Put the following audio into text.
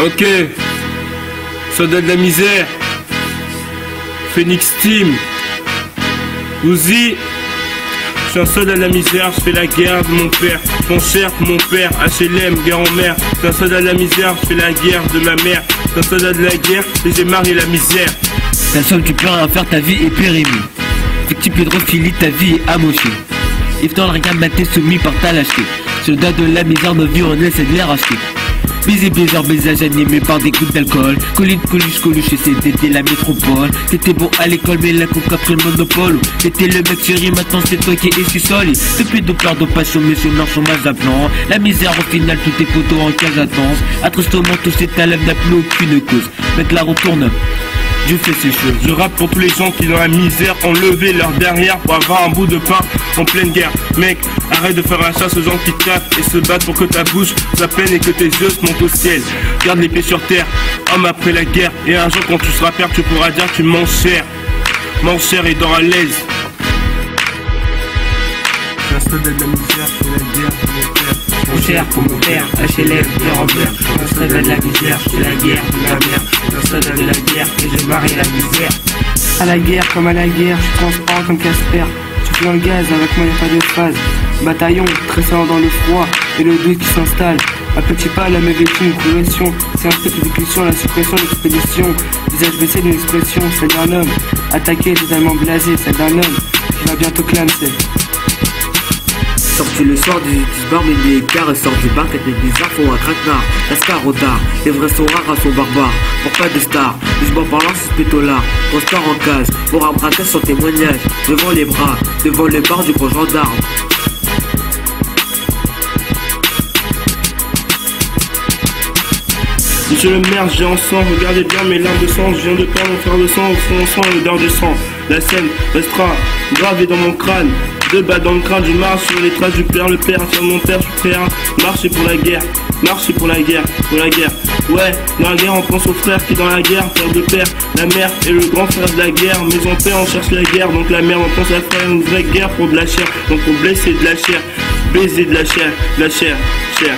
Ok, soldat de la misère, Phoenix Team, Uzi. Je suis un soldat de la misère, je fais la guerre de mon père. Mon cher mon père, HLM, guerre en mer. Je suis un soldat de la misère, je fais la guerre de ma mère. Je suis un soldat de la guerre et j'ai marié la misère. Ta somme tu peux rien faire, ta vie est périmée. Victime pédophilie, ta vie est amochée. Yves dans le regard maté soumis par ta lâcheté. Soldat de la misère, nos vies on essaie de les racheter. Baiser, baisage animé par des gouttes d'alcool. Colline, coluche, et c'était la métropole. T'étais bon à l'école, mais la coca pris le monopole. T'étais le mec chéri, maintenant c'est toi qui es si sol. Depuis de peur de passion, mais sur leur chômage à plan. La misère au final, tous tes poteaux en cage à danse. Attristement, tous ces talents n'a plus aucune cause. Mec la retourne. Je fais ces choses. Je rappe pour tous les gens qui dans la misère ont levé leur derrière pour avoir un bout de pain en pleine guerre. Mec, arrête de faire la chasse aux gens qui tapent et se battent pour que ta bouche soit pleine et que tes yeux se montent au ciel. Garde les pieds sur terre, homme après la guerre. Et un jour quand tu seras père, tu pourras dire que tu manges cher. Mange cher et dors à l'aise. Je suis un soldat de la misère, je fais la guerre de mon père. Mon cher pour mon père, HLM, guerre en mer. Je suis un soldat de la misère, je fais la guerre de ma mère. Je suis un soldat de la guerre et je marie la misère. À la guerre comme à la guerre, je suis transparent comme Casper. Je suis dans le gaz, avec moi y'a pas de phase. Bataillon, tressant dans le froid et le doute qui s'installe. Un petit pas, la même vécu une progression. C'est un peu d'exécution, la suppression, l'expédition. Visage baissé d'une expression, celle d'un homme. Attaqué, totalement blasé, celle d'un homme qui va bientôt clamser. Sorti le soir des bars, mais des écarts et sort du bar, avec des bizarres font un craquenard. Lascar au tard, les vrais sont rares, sont barbares. Pour pas de stars, jugement parlant, c'est pétolard. Transport en case, pour un braquage sans témoignage. Devant les bras, devant les barres du gros gendarme. Monsieur le maire, j'ai en sang, regardez bien mes larmes de sang. Je viens de perdre mon frère de sang, au fond on sent l'odeur du sang. La scène restera gravée dans mon crâne. Deux balles dans le crâne, je marche sur les traces du père. Le père, sur mon père, je suis prêt à marcher pour la guerre. Marcher pour la guerre, pour la guerre. Ouais, dans la guerre on pense aux frères qui dans la guerre, père de père. La mère est le grand frère de la guerre, mais en père on cherche la guerre. Donc la mère on pense à faire une vraie guerre pour de la chair. Donc pour blesser de la chair, baiser de la chair, chair.